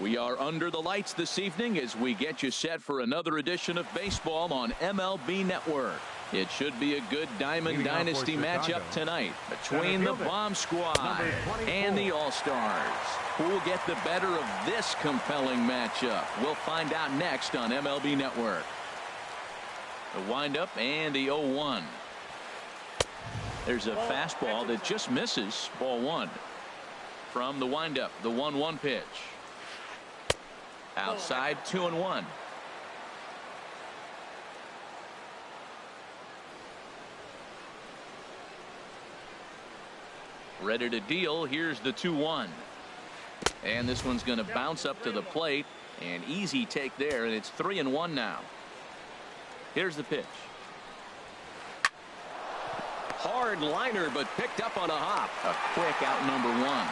We are under the lights this evening as we get you set for another edition of baseball on MLB Network. It should be a good Diamond Dynasty matchup tonight between the Bomb Squad and the All-Stars. Who will get the better of this compelling matchup? We'll find out next on MLB Network. The windup and the 0-1. There's a fastball that just misses. Ball one. From the windup, the 1-1 pitch. Outside, 2-1. Ready to deal. Here's the 2-1. And this one's going to bounce up to the plate. An easy take there, and it's 3-1 now. Here's the pitch. Hard liner, but picked up on a hop. A quick out, number one.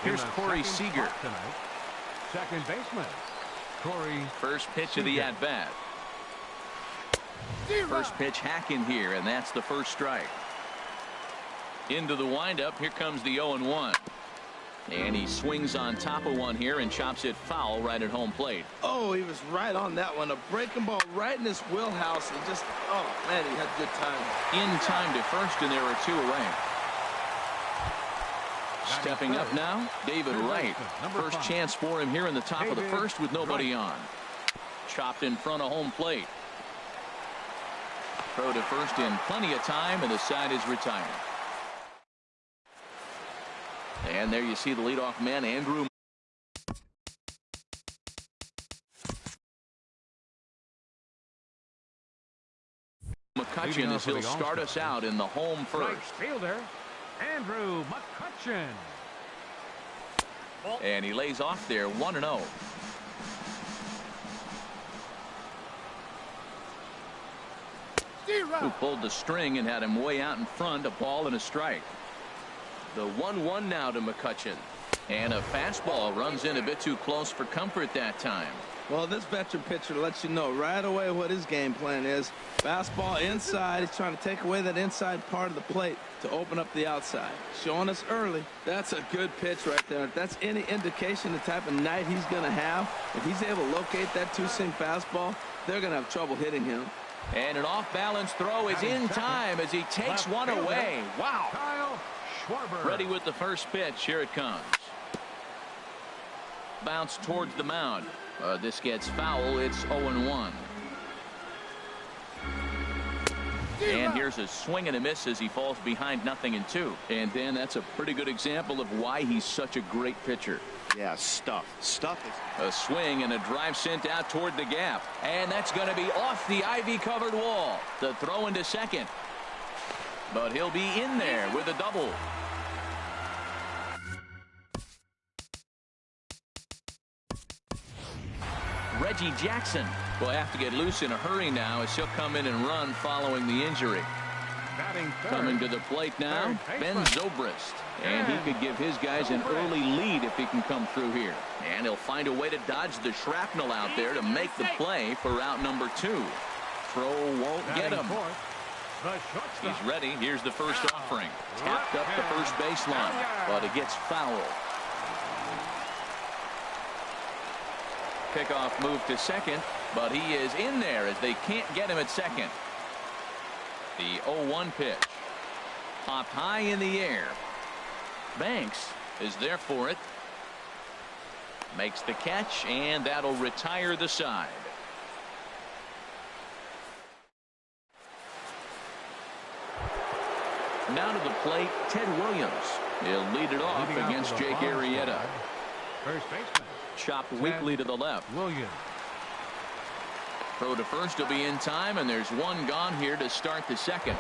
Here's Corey Seager. Second baseman, Corey. First pitch of the at-bat. First pitch hack in here, and that's the first strike. Into the windup. Here comes the 0-1. And he swings on top of one here and chops it foul right at home plate. Oh, he was right on that one. A breaking ball right in his wheelhouse. And just, oh, man, he had good time. In time to first, and there are two away. Stepping up now, David Wright. First chance for him here in the top of the first with nobody on. Chopped in front of home plate. Throw to first in plenty of time, and the side is retired. And there you see the leadoff man, Andrew McCutchen, as he'll start us out in the home first. Right fielder, Andrew McCutchen. And he lays off there, 1-0. Who pulled the string and had him way out in front, a ball and a strike. The 1-1 now to McCutchen. And a fastball runs in a bit too close for comfort that time. Well, this veteran pitcher lets you know right away what his game plan is. Fastball inside. He's trying to take away that inside part of the plate to open up the outside. Showing us early. That's a good pitch right there. If that's any indication the type of night he's going to have, if he's able to locate that two-seam fastball, they're going to have trouble hitting him. And an off-balance throw is in time as he takes one away. Wow. Ready with the first pitch. Here it comes. Bounce towards the mound. This gets foul. It's 0-1. And here's a swing and a miss as he falls behind 0-2. And Dan, that's a pretty good example of why he's such a great pitcher. Yeah, stuff is a swing and a drive sent out toward the gap, and that's going to be off the ivy-covered wall. The throw into second, but he'll be in there with a double. Reggie Jackson will have to get loose in a hurry now as he'll come in and run following the injury. Coming to the plate now, Ben Zobrist. And he could give his guys an early lead if he can come through here. And he'll find a way to dodge the shrapnel out there to make the play for out number 2. Throw won't get him. He's ready. Here's the first offering. Tapped up the first baseline, but it gets fouled. Kickoff move to second, but he is in there as they can't get him at second. The 0-1 pitch. Popped high in the air. Banks is there for it. Makes the catch, and that'll retire the side. Now to the plate, Ted Williams. He'll lead it off against Jake Arrieta. First baseman. Chopped weakly to the left. Williams. Throw to first will be in time, and there's one gone here to start the second.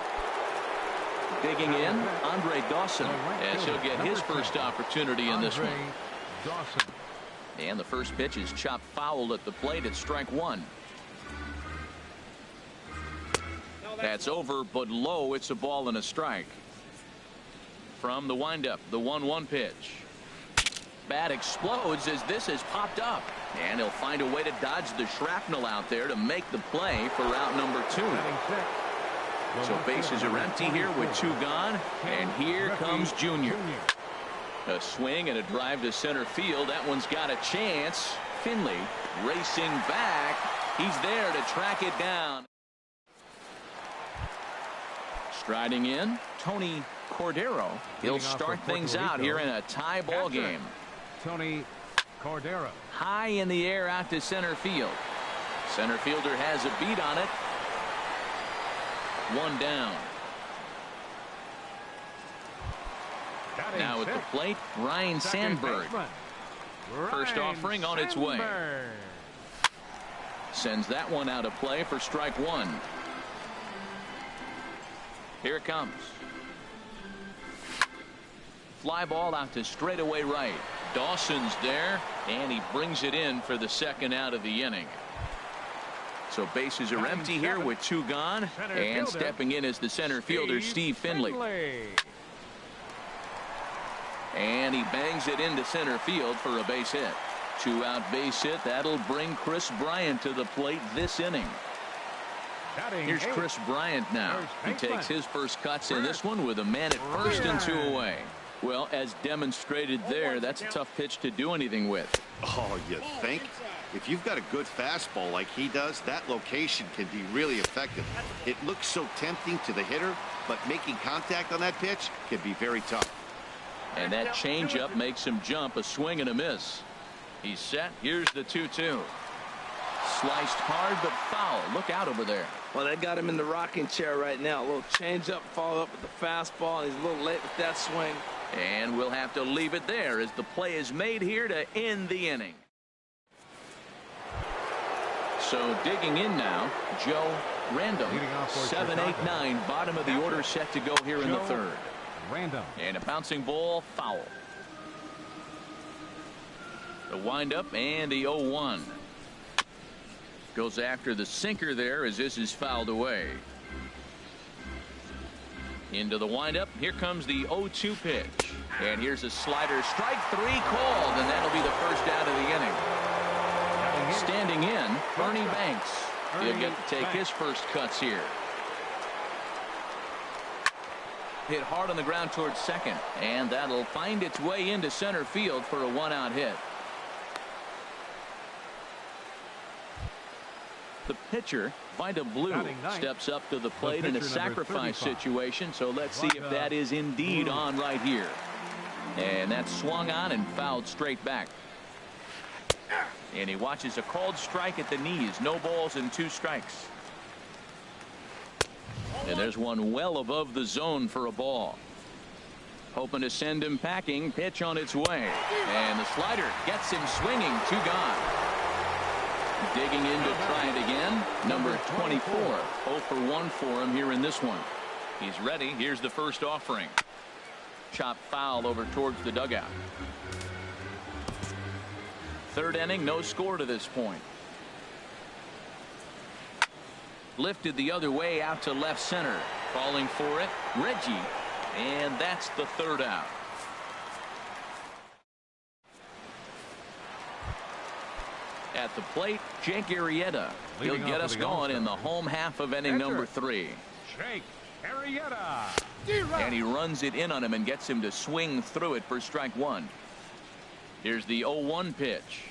Digging in, Andre Dawson, as he'll get his first opportunity in this one. And the first pitch is chopped foul at the plate at strike one. That's over, but low. It's a ball and a strike. From the windup, the 1-1 pitch. Bat explodes as this has popped up. And he'll find a way to dodge the shrapnel out there to make the play for out number 2. So bases are empty here with 2 gone. And here comes Junior. A swing and a drive to center field. That one's got a chance. Finley racing back. He's there to track it down. Striding in, Tony Cordero. He'll start things out here in a tie ball game. Tony Cordero. High in the air out to center field. Center fielder has a beat on it. One down. Now at the plate, Ryan Sandberg. First offering on its way. Sends that one out of play for strike one. Here it comes. Fly ball out to straightaway right. Dawson's there, and he brings it in for the second out of the inning. So bases are empty here with two gone, and stepping in is the center fielder, Steve Finley. And he bangs it into center field for a base hit. Two-out base hit. That'll bring Chris Bryant to the plate this inning. Here's Chris Bryant now. He takes his first cuts in this one with a man at first and two away. Well, as demonstrated there, that's a tough pitch to do anything with. Oh, you think? If you've got a good fastball like he does, that location can be really effective. It looks so tempting to the hitter, but making contact on that pitch can be very tough. And that changeup makes him jump. A swing and a miss. He's set. Here's the 2-2. Sliced hard but foul. Look out over there. Well, they got him in the rocking chair right now. A little changeup, follow up with the fastball, and he's a little late with that swing. And we'll have to leave it there as the play is made here to end the inning. So digging in now, Joe Random. 7, 8, 9, bottom of the order set to go here in the third. Random. And a bouncing ball, foul. The windup and the 0-1. Goes after the sinker there as this is fouled away. Into the windup. Here comes the 0-2 pitch. And here's a slider. Strike three called, and that'll be the first out of the inning. Standing in, Ernie Banks. He'll get to take his first cuts here. Hit hard on the ground towards second, and that'll find its way into center field for a one-out hit. The pitcher, Vida Blue, steps up to the plate in a sacrifice situation, so let's see if that is indeed on right here. And that's swung on and fouled straight back. And he watches a called strike at the knees. No balls and 2 strikes. And there's one well above the zone for a ball. Hoping to send him packing. Pitch on its way. And the slider gets him swinging. 2 gone. Digging in to try it again. Number 24. 0 for 1 for him here in this one. He's ready. Here's the first offering. Chop foul over towards the dugout. Third inning, no score to this point. Lifted the other way out to left center. Calling for it, Reggie. And that's the third out. At the plate, Jake Arrieta. He'll get us going in the home half of inning number 3. Jake Arrieta. And he runs it in on him and gets him to swing through it for strike 1. Here's the 0-1 pitch.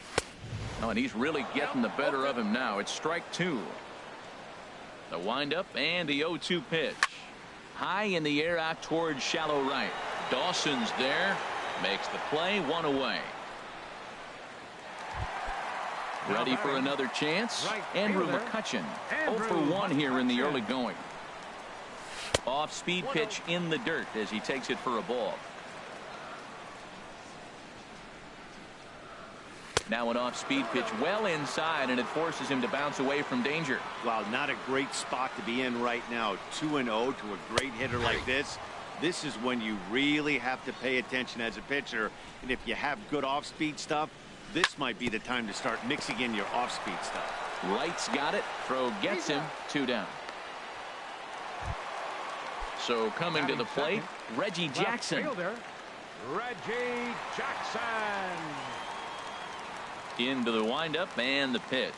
Oh, and he's really getting the better of him now. It's strike 2. The windup and the 0-2 pitch. High in the air out towards shallow right. Dawson's there. Makes the play. 1 away. Ready for another chance. Andrew McCutchen. 0 for 1 here in the early going. Off speed pitch in the dirt as he takes it for a ball. Now an off-speed pitch well inside, and it forces him to bounce away from danger. Wow, not a great spot to be in right now. 2-0 to a great hitter like this. This is when you really have to pay attention as a pitcher. And if you have good off-speed stuff, this might be the time to start mixing in your off-speed stuff. Wright's got it. Throw gets him. 2 down. So coming to the plate, Reggie Jackson. Reggie Jackson. Into the windup and the pitch.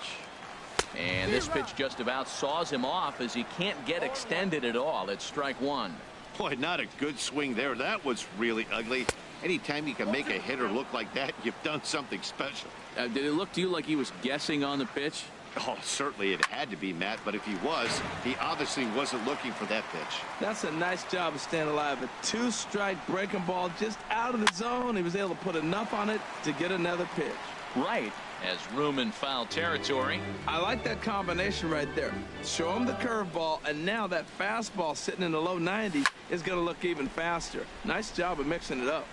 And this pitch just about saws him off as he can't get extended at all. It's strike 1. Boy, not a good swing there. That was really ugly. Anytime you can make a hitter look like that, you've done something special. Did it look to you like he was guessing on the pitch? Oh, certainly it had to be, Matt, but if he was, he obviously wasn't looking for that pitch. That's a nice job of staying alive. A two-strike breaking ball just out of the zone. He was able to put enough on it to get another pitch. Right, as room in foul territory. I like that combination right there. Show him the curveball, and now that fastball sitting in the low 90s is going to look even faster. Nice job of mixing it up.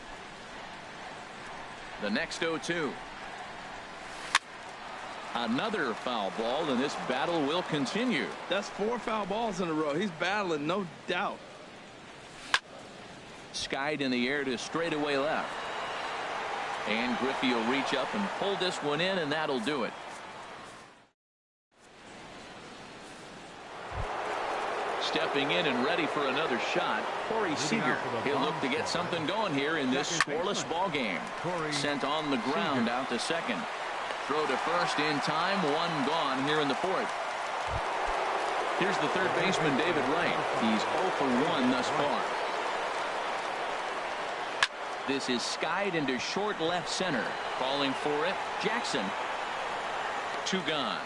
The next 0-2. Another foul ball, and this battle will continue. That's 4 foul balls in a row. He's battling, no doubt. Skied in the air to straightaway left. And Griffey will reach up and pull this one in, and that'll do it. Stepping in and ready for another shot, Corey Seager. He'll look to get something going here in this scoreless ball game. Sent on the ground out to second. Throw to first in time. One gone here in the fourth. Here's the third baseman, David Wright. He's 0 for 1 thus far. This is skied into short left center. Calling for it, Jackson. 2 gone.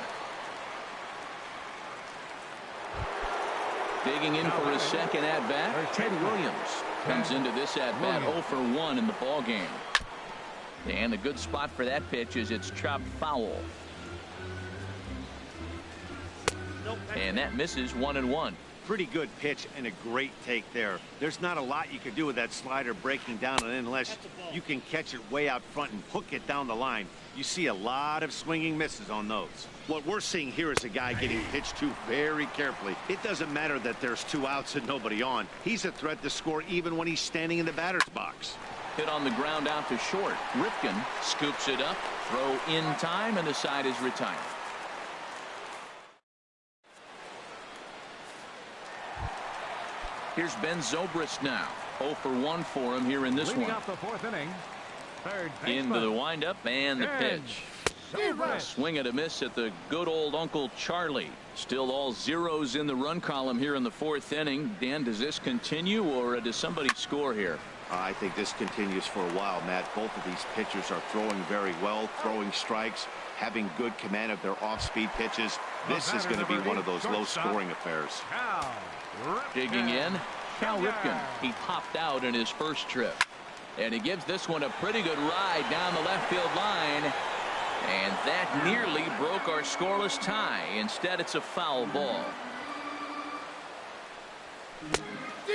Digging in for his second at-bat, Ted Williams comes into this at-bat 0 for 1 in the ball game. And a good spot for that pitch is it's chopped foul. And that misses 1-1. Pretty good pitch and a great take there. There's not a lot you can do with that slider breaking down, and unless you can catch it way out front and hook it down the line, you see a lot of swinging misses on those. What we're seeing here is a guy getting pitched to very carefully. It doesn't matter that there's 2 outs and nobody on. He's a threat to score even when he's standing in the batter's box. Hit on the ground out to short. Ripken scoops it up. Throw in time, and the side is retired. Here's Ben Zobrist now. 0 for 1 for him here in this one. Off the 4th inning. Third Into the windup and the pitch. Zobrist. Swing and a miss at the good old Uncle Charlie. Still all zeros in the run column here in the 4th inning. Dan, does this continue, or does somebody score here? I think this continues for a while, Matt. Both of these pitchers are throwing very well, throwing strikes, having good command of their off-speed pitches. This is going to be one of those low-scoring affairs. Digging in, Cal Ripken. He popped out in his first trip. And he gives this one a pretty good ride down the left field line. And that nearly broke our scoreless tie. Instead, it's a foul ball.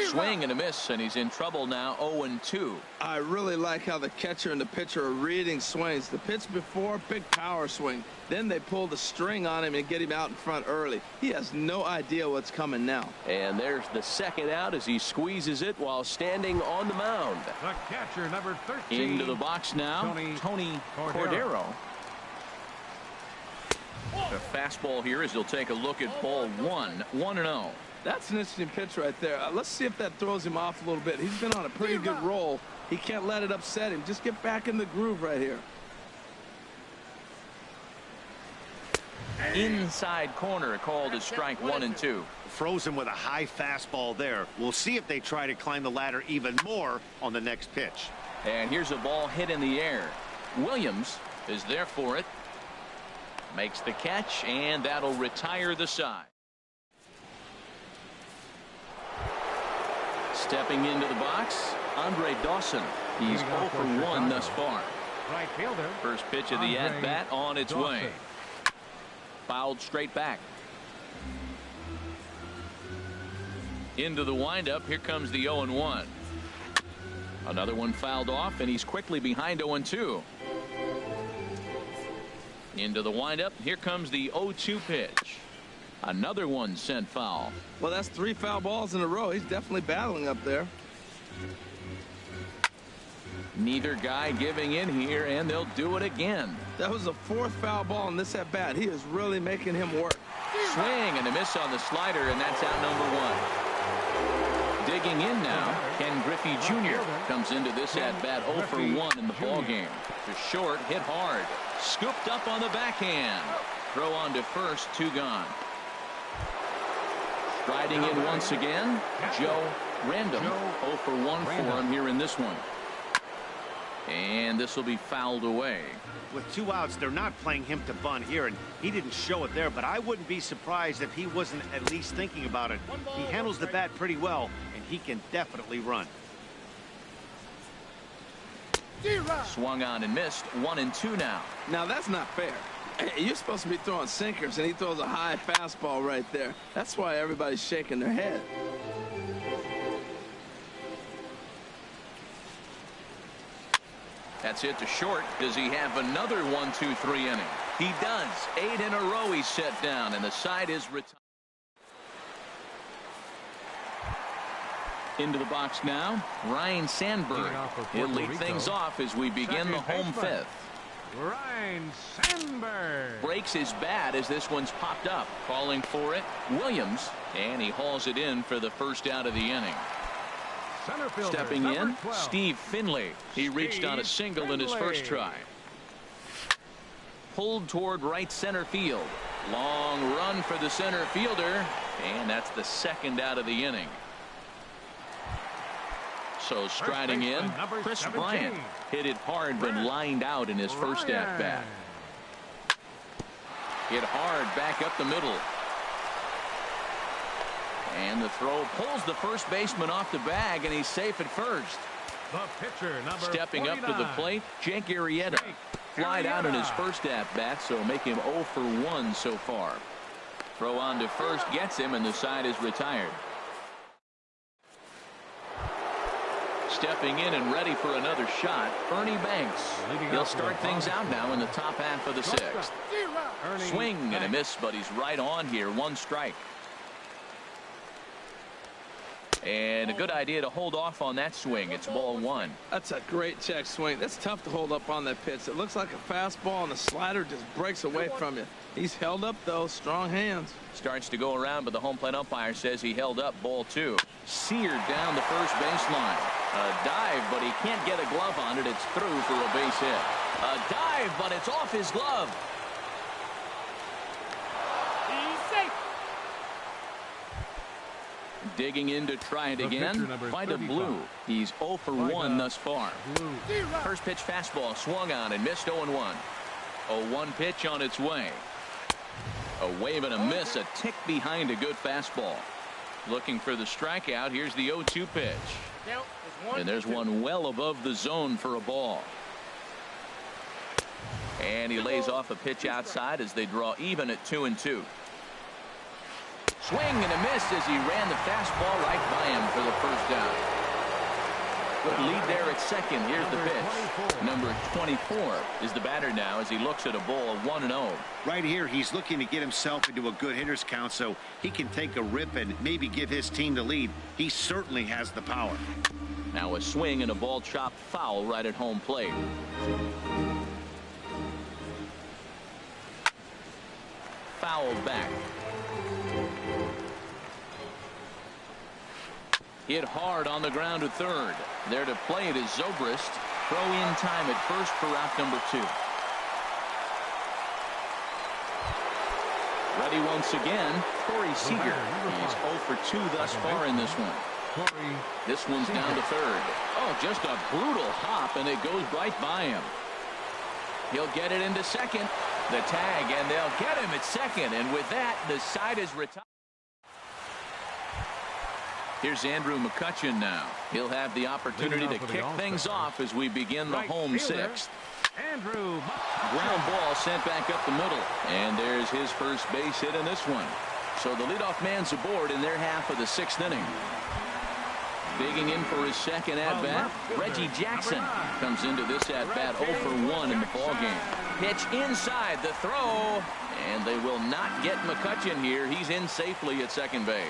Swing and a miss, and he's in trouble now. 0-2. I really like how the catcher and the pitcher are reading swings. The pitch before, big power swing. Then they pull the string on him and get him out in front early. He has no idea what's coming now. And there's the second out as he squeezes it while standing on the mound. The catcher, number 13. Into the box now, Tony Cordero. The fastball here as he'll take a look at ball 1. 1-0. That's an interesting pitch right there. Let's see if that throws him off a little bit. He's been on a pretty good roll. He can't let it upset him. Just get back in the groove right here. Inside corner called as strike 1 and 2. Frozen with a high fastball there. We'll see if they try to climb the ladder even more on the next pitch. And here's a ball hit in the air. Williams is there for it. Makes the catch, and that'll retire the side. Stepping into the box, Andre Dawson. He's 0 for 1 thus far. Right fielder. First pitch of the at-bat on its way. Fouled straight back. Into the windup. Here comes the 0-1. Another one fouled off, and he's quickly behind 0-2. Into the windup. Here comes the 0-2 pitch. Another one sent foul. Well, that's 3 foul balls in a row. He's definitely battling up there. Neither guy giving in here, and they'll do it again. That was the 4th foul ball in this at bat. He is really making him work. Swing and a miss on the slider, and that's out number 1. Digging in now, Ken Griffey Jr. comes into this at bat 0 for 1 in the ball game. To short, hit hard, scooped up on the backhand. Throw on to first, 2 gone. Striding in once again, Joe Random. 0 for 1 for him here in this one. And this will be fouled away. With 2 outs, they're not playing him to bunt here, and he didn't show it there, but I wouldn't be surprised if he wasn't at least thinking about it. He handles the bat pretty well, and he can definitely run. Swung on and missed. 1-2 now. Now that's not fair. You're supposed to be throwing sinkers, and he throws a high fastball right there. That's why everybody's shaking their head. That's it to short. Does he have another 1-2-3 inning? He does. 8 in a row he's set down, and the side is retired. Into the box now, Ryan Sandberg. He'll lead things off as we begin the home fifth. Ryan Sandberg Breaks his bat as this one's popped up. Calling for it, Williams, and he hauls it in for the first out of the inning. Center fielder, Stepping number in, 12. Steve Finley. He reached on a single in his first try. Pulled toward right center field. Long run for the center fielder, and that's the second out of the inning. So striding in, Chris Bryant. Hit it hard but lined out in his first at-bat. Hit hard back up the middle. And the throw pulls the first baseman off the bag, and he's safe at first. The pitcher, number Stepping 49. up to the plate, Jake Arrieta. Flied out in his first at-bat, so make him 0 for 1 so far. Throw on to first gets him, and the side is retired. Stepping in and ready for another shot, Ernie Banks. He'll start things out now in the top half of the sixth. Swing and a miss, but he's right on here. 1 strike. And a good idea to hold off on that swing. It's ball 1. That's a great check swing. That's tough to hold up on that pitch. It looks like a fastball, and the slider just breaks away from you. He's held up, though. Strong hands. Starts to go around, but the home plate umpire says he held up. Ball 2. Seared down the first baseline. A dive, but he can't get a glove on it. It's through for a base hit. A dive, but it's off his glove. Digging in to try it again. Find a Blue. He's 0 for 1 thus far. First pitch fastball swung on and missed. 0-1. 0-1 pitch on its way. A wave and a miss. A tick behind a good fastball. Looking for the strikeout. Here's the 0-2 pitch. And there's one well above the zone for a ball. And he lays off a pitch outside as they draw even at 2-2. Swing and a miss as he ran the fastball right by him for the first down. Good lead there at second. Here's the pitch. Number 24 is the batter now as he looks at a ball 1-0. Right here, he's looking to get himself into a good hitter's count so he can take a rip and maybe give his team the lead. He certainly has the power. Now a swing and a ball chopped foul right at home plate. Fouled back. Hit hard on the ground to third. There to play it is Zobrist. Throw in time at first for out number 2. Ready once again, Corey Seager. He's 0 for 2 thus far in this one. This one's down to third. Oh, just a brutal hop, and it goes right by him. He'll get it into second. The tag, and they'll get him at second. And with that, the side is retired. Here's Andrew McCutchen now. He'll have the opportunity to kick things off as we begin the home sixth. Andrew. Ground ball sent back up the middle. And there's his first base hit in this one. So the leadoff man's aboard in their half of the 6th inning. Digging in for his second at-bat, Reggie Jackson comes into this at-bat 0 for 1 in the ballgame. Pitch inside the throw, and they will not get McCutchen here. He's in safely at second base.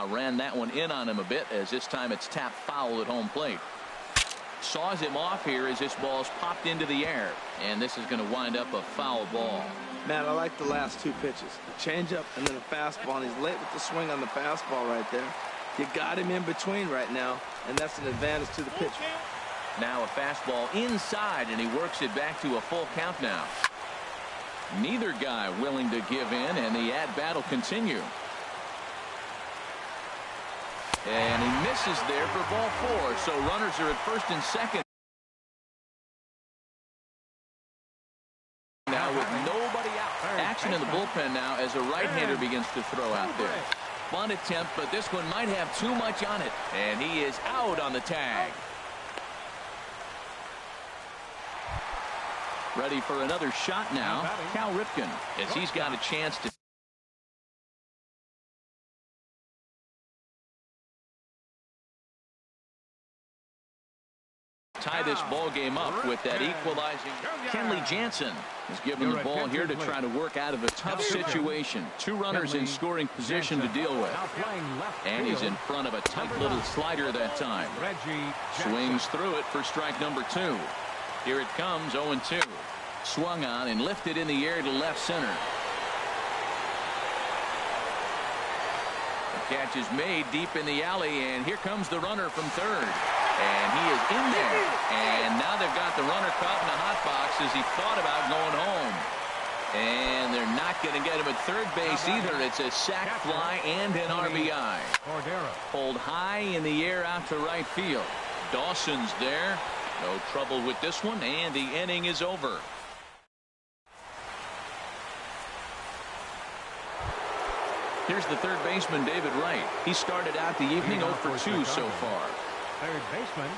Ran that one in on him a bit as this time it's tapped foul at home plate. Saws him off here as this ball's popped into the air, and this is going to wind up a foul ball. Man, I like the last 2 pitches. A changeup and then a fastball, and he's late with the swing on the fastball right there. You got him in between right now, and that's an advantage to the pitcher. Now a fastball inside, and he works it back to a full count now. Neither guy willing to give in, and the at-bat will continue. And he misses there for ball 4. So runners are at first and second. Now with nobody out. Action in the bullpen now as a right-hander begins to throw out there. Bunt attempt, but this one might have too much on it. And he is out on the tag. Ready for another shot now. Cal Ripken, as he's got a chance to tie this ball game up with that equalizing. Kenley Jansen is given the ball here to try to work out of a tough situation. 2 runners in scoring position to deal with. And he's in front of a tight little slider that time. Swings through it for strike number 2. Here it comes, 0-2. Swung on and lifted in the air to left center. The catch is made deep in the alley, and here comes the runner from third. And he is in there. And now they've got the runner caught in the hot box as he thought about going home. And they're not going to get him at third base either. It's a sac fly and an RBI. Pulled high in the air out to right field. Dawson's there. No trouble with this one, and the inning is over. Here's the third baseman, David Wright. He started out the evening 0 for 2 so far. Third baseman.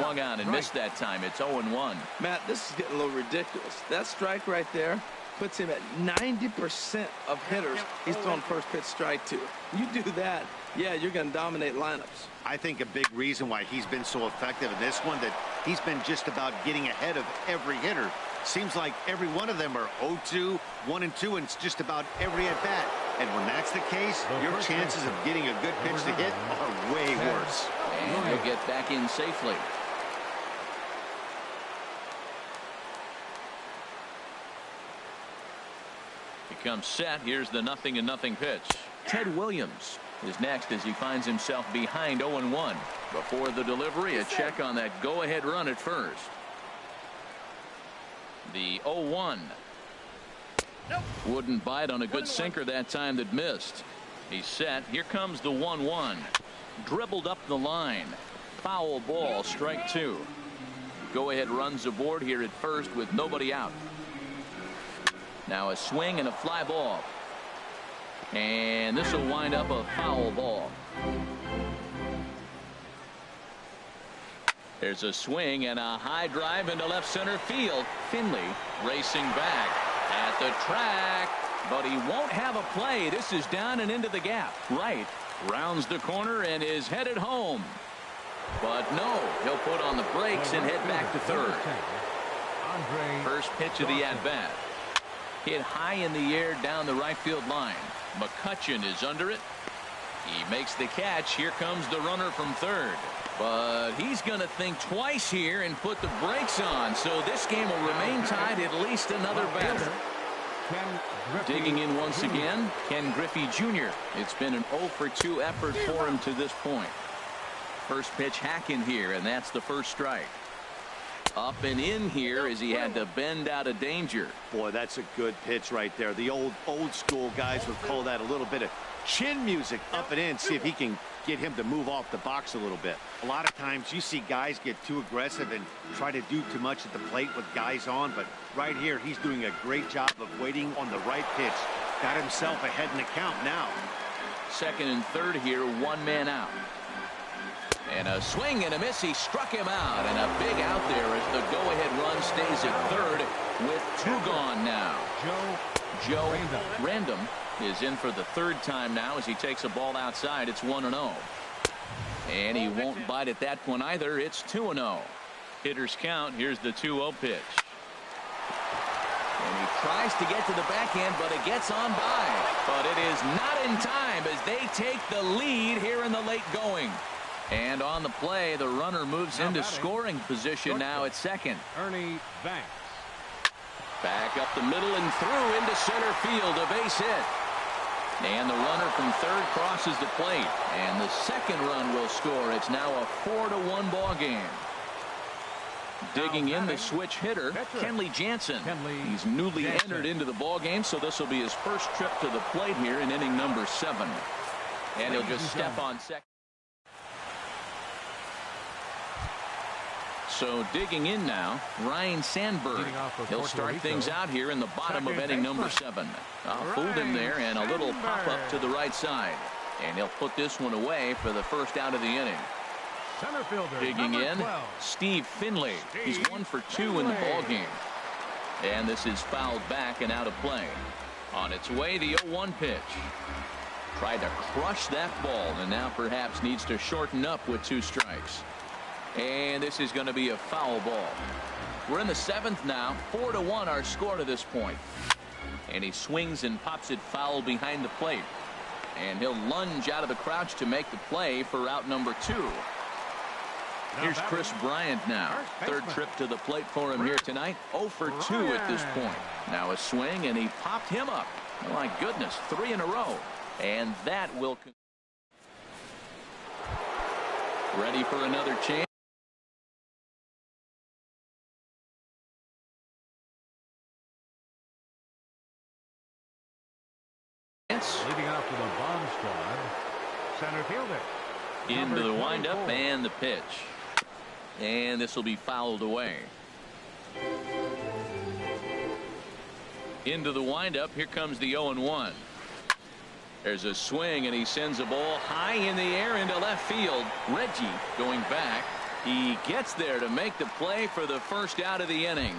Swung on and missed that time. It's 0-1. Matt, this is getting a little ridiculous. That strike right there puts him at 90% of hitters he's thrown first pitch strike to. You do that, yeah, you're going to dominate lineups. I think a big reason why he's been so effective in this one, that he's been just about getting ahead of every hitter. Seems like every one of them are 0-2, 1-2, and it's just about every at bat. And when that's the case, your chances of getting a good pitch to hit are way worse. And he'll get back in safely. Becomes set. Here's the 0-0 pitch. Ted Williams is next as he finds himself behind 0-1. Before the delivery, a check on that go-ahead run at first. The 0-1. Wouldn't bite on a good sinker that time that missed. He's set. Here comes the 1-1. Dribbled up the line. Foul ball, strike 2. Go-ahead runs aboard here at first with nobody out. Now a swing and a fly ball. And this will wind up a foul ball. There's a swing and a high drive into left center field. Finley racing back at the track, but he won't have a play. This is down and into the gap. Right rounds the corner and is headed home. But no, he'll put on the brakes and head back to third. First pitch of the at-bat. Hit high in the air down the right field line. McCutchen is under it. He makes the catch. Here comes the runner from third. But he's going to think twice here and put the brakes on. So this game will remain tied at least another batter. Digging in once again, Ken Griffey Jr. It's been an 0 for 2 effort for him to this point. First pitch hacking here, and that's the first strike. Up and in here as he had to bend out of danger. Boy, that's a good pitch right there. The old school guys would call that a little bit of chin music up and in. See if he can get him to move off the box a little bit. A lot of times you see guys get too aggressive and try to do too much at the plate with guys on, but right here he's doing a great job of waiting on the right pitch. Got himself ahead in the count now. Second and third here, 1 man out. And a swing and a miss. He struck him out, and a big out there as the go-ahead run stays at third with 2 gone now. Joe Random is in for the 3rd time now as he takes a ball outside. It's 1-0. And he won't bite at that one either. It's 2-0. Hitters count. Here's the 2-0 pitch. And he tries to get to the backhand, but it gets on by. But it is not in time as they take the lead here in the late going. And on the play, the runner moves into scoring position now at second. Ernie Banks. Back up the middle and through into center field, a base hit. And the runner from third crosses the plate. And the second run will score. It's now a 4-1 ball game. Digging in the switch hitter, Kenley Jansen. He's newly entered into the ball game, so this will be his first trip to the plate here in inning number 7. And he'll just step on second. So digging in now, Ryan Sandberg. He'll start things out here in the bottom of inning number 7. Fooled him there, and a little pop-up to the right side. And he'll put this one away for the first out of the inning. Center fielder, digging in, 12. Steve Finley. He's 1 for 2 in the ballgame. And this is fouled back and out of play. On its way, the 0-1 pitch. Tried to crush that ball, and now perhaps needs to shorten up with 2 strikes. And this is going to be a foul ball. We're in the 7th now. 4-1 our score to this point. And he swings and pops it foul behind the plate. And he'll lunge out of the crouch to make the play for out number 2. Here's Chris Bryant now. 3rd trip to the plate for him here tonight. 0 for 2 at this point. Now a swing, and he popped him up. Oh my goodness, 3 in a row. And that will. Ready for another chance. Leading off to the bomb squad, center fielder. Into the windup and the pitch. And this will be fouled away. Into the windup. Here comes the 0-1. There's a swing, and he sends a ball high in the air into left field. Reggie going back. He gets there to make the play for the first out of the inning.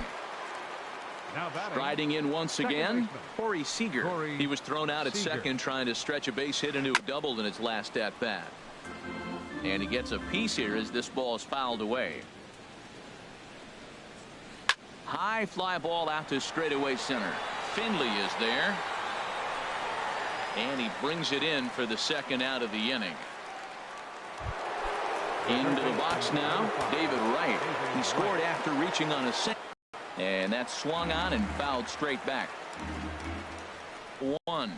Striding in once again, Corey Seager. He was thrown out at second trying to stretch a base hit into a double in his last at bat. And he gets a piece here as this ball is fouled away. High fly ball out to straightaway center. Finley is there. And he brings it in for the second out of the inning. Into the box now, David Wright. He scored after reaching on a single. And that's swung on and fouled straight back. 1.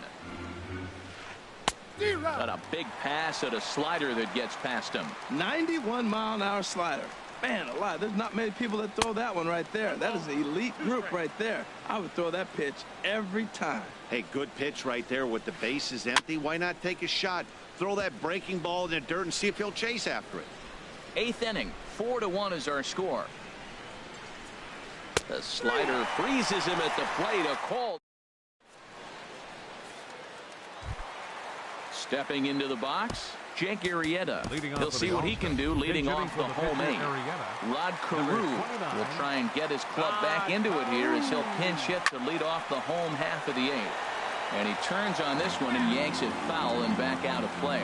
Got a big pass at a slider that gets past him. 91-mile-an-hour slider. Man alive, there's not many people that throw that one right there. That is an elite group right there. I would throw that pitch every time. Hey, good pitch right there with the bases empty. Why not take a shot? Throw that breaking ball in the dirt and see if he'll chase after it. 8th inning. 4-1 is our score. The slider freezes him at the plate. A call. Stepping into the box, Jake Arrieta. He'll see what he can do leading off the home 8. Rod Carew will try and get his club back into it here as he'll pinch hit to lead off the home half of the 8th. And he turns on this one and yanks it foul and back out of play.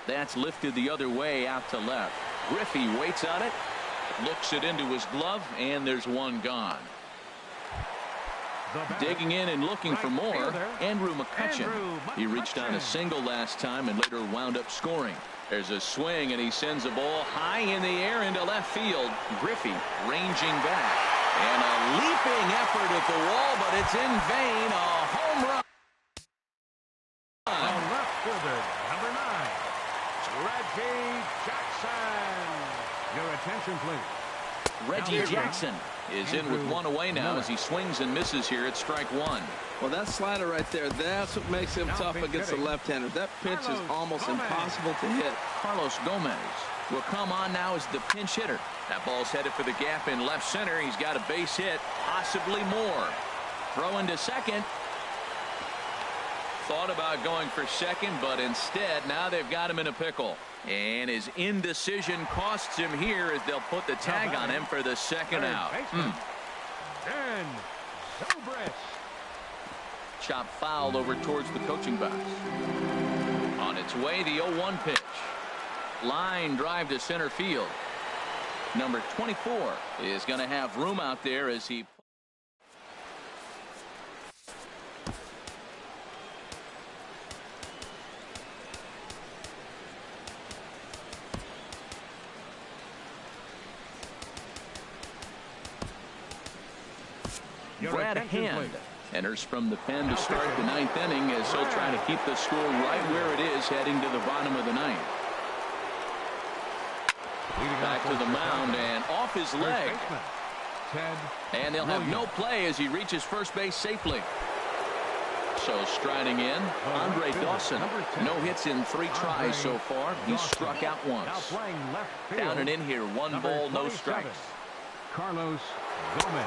That's lifted the other way out to left. Griffey waits on it. Looks it into his glove, and there's one gone. Digging in and looking for more, Andrew McCutcheon. He reached on a single last time and later wound up scoring. There's a swing, and he sends a ball high in the air into left field. Griffey ranging back. And a leaping effort at the wall, but it's in vain. A home run. A left fielder, number 9, Reggie Jackson. Your attention, please. Reggie Jackson is in with 1 away now as he swings and misses here at strike 1. Well, that slider right there, that's what makes him tough against the left-handers. That pitch is almost impossible to hit. Carlos Gomez will come on now as the pinch hitter. That ball's headed for the gap in left center. He's got a base hit, possibly more. Throw into second. Thought about going for second, but instead now they've got him in a pickle. And his indecision costs him here as they'll put the tag on him for the second out. Dan Zobrist. Chop foul over towards the coaching box. On its way, the 0-1 pitch. Line drive to center field. Number 24 is going to have room out there as he. Brad Hand enters from the pen to start the 9th inning as he'll try to keep the score right where it is heading to the bottom of the 9th. Back to the mound and off his leg. And they'll have no play as he reaches first base safely. So striding in, Andre Dawson. No hits in 3 tries so far. He struck out once. Down and in here, 1 ball, no strikes. Carlos Gomez.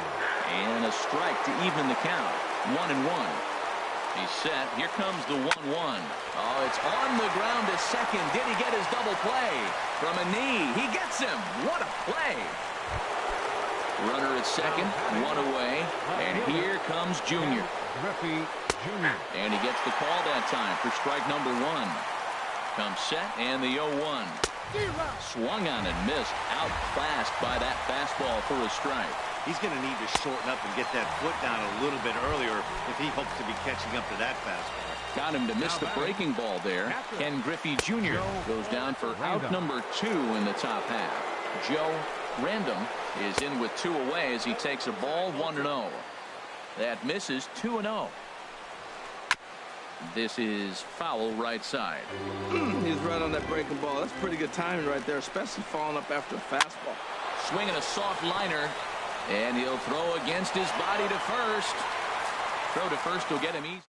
And a strike to even the count. 1-1. He's set. Here comes the 1-1. Oh, it's on the ground to second. Did he get his double play? From a knee. He gets him. What a play. Runner at second. 1 away. And here comes Junior. Griffey Jr. And he gets the call that time for strike number 1. Comes set and the 0-1. Swung on and missed. Outclassed by that fastball for a strike. He's going to need to shorten up and get that foot down a little bit earlier if he hopes to be catching up to that fastball. Got him to miss the breaking ball there. Ken Griffey Jr. goes down for out number 2 in the top half. Joe Random is in with 2 away as he takes a ball 1-0. That misses 2-0. This is foul right side. He's right on that breaking ball. That's pretty good timing right there, especially falling up after a fastball. Swinging a soft liner. And he'll throw against his body to first. Throw to first will get him easy.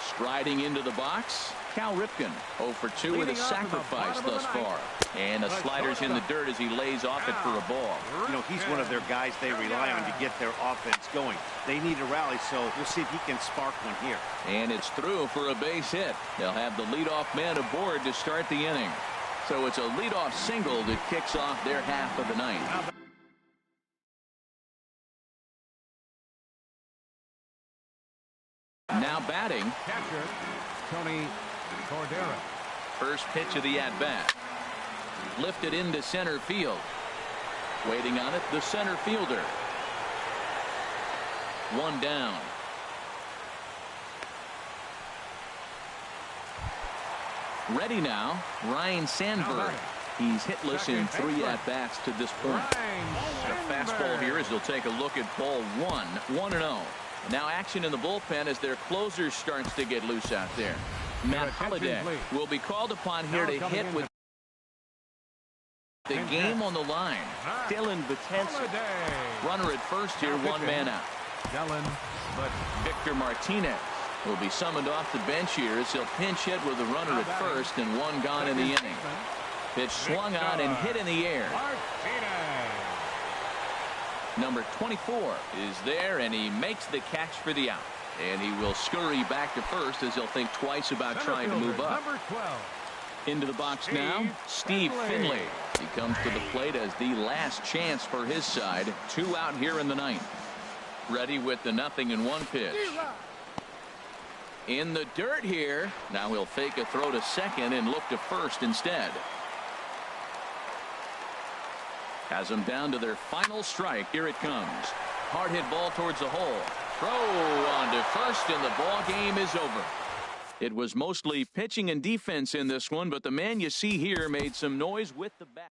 Striding into the box, Cal Ripken. 0 for 2 with a sacrifice thus far. And the slider's in the dirt as he lays off it for a ball. You know, he's one of their guys they rely on to get their offense going. They need a rally, so we'll see if he can spark one here. And it's through for a base hit. They'll have the leadoff man aboard to start the inning. So it's a leadoff single that kicks off their half of the ninth. Now batting. Catcher Tony Cordero. First pitch of the at-bat. Lifted into center field. Waiting on it, the center fielder. 1 down. Ready now, Ryan Sandberg. He's hitless in 3 at-bats to this point. The fastball here as they'll take a look at ball 1. 1-0. Now action in the bullpen as their closer starts to get loose out there. Matt Holliday will be called upon here to hit with the game on the line. Dylan Betances. Runner at first here, 1 man out. Victor Martinez will be summoned off the bench here as he'll pinch hit with a runner at first and 1 gone in the inning. Pitch swung on and hit in the air. Number 24 is there, and he makes the catch for the out. And he will scurry back to first as he'll think twice about trying to move up. Into the box now, Steve Finley. He comes to the plate as the last chance for his side. 2 out here in the ninth. Ready with the 0-1 pitch. In the dirt here. Now he'll fake a throw to second and look to first instead. Has them down to their final strike. Here it comes. Hard hit ball towards the hole. Throw on to first and the ball game is over. It was mostly pitching and defense in this one, but the man you see here made some noise with the bat.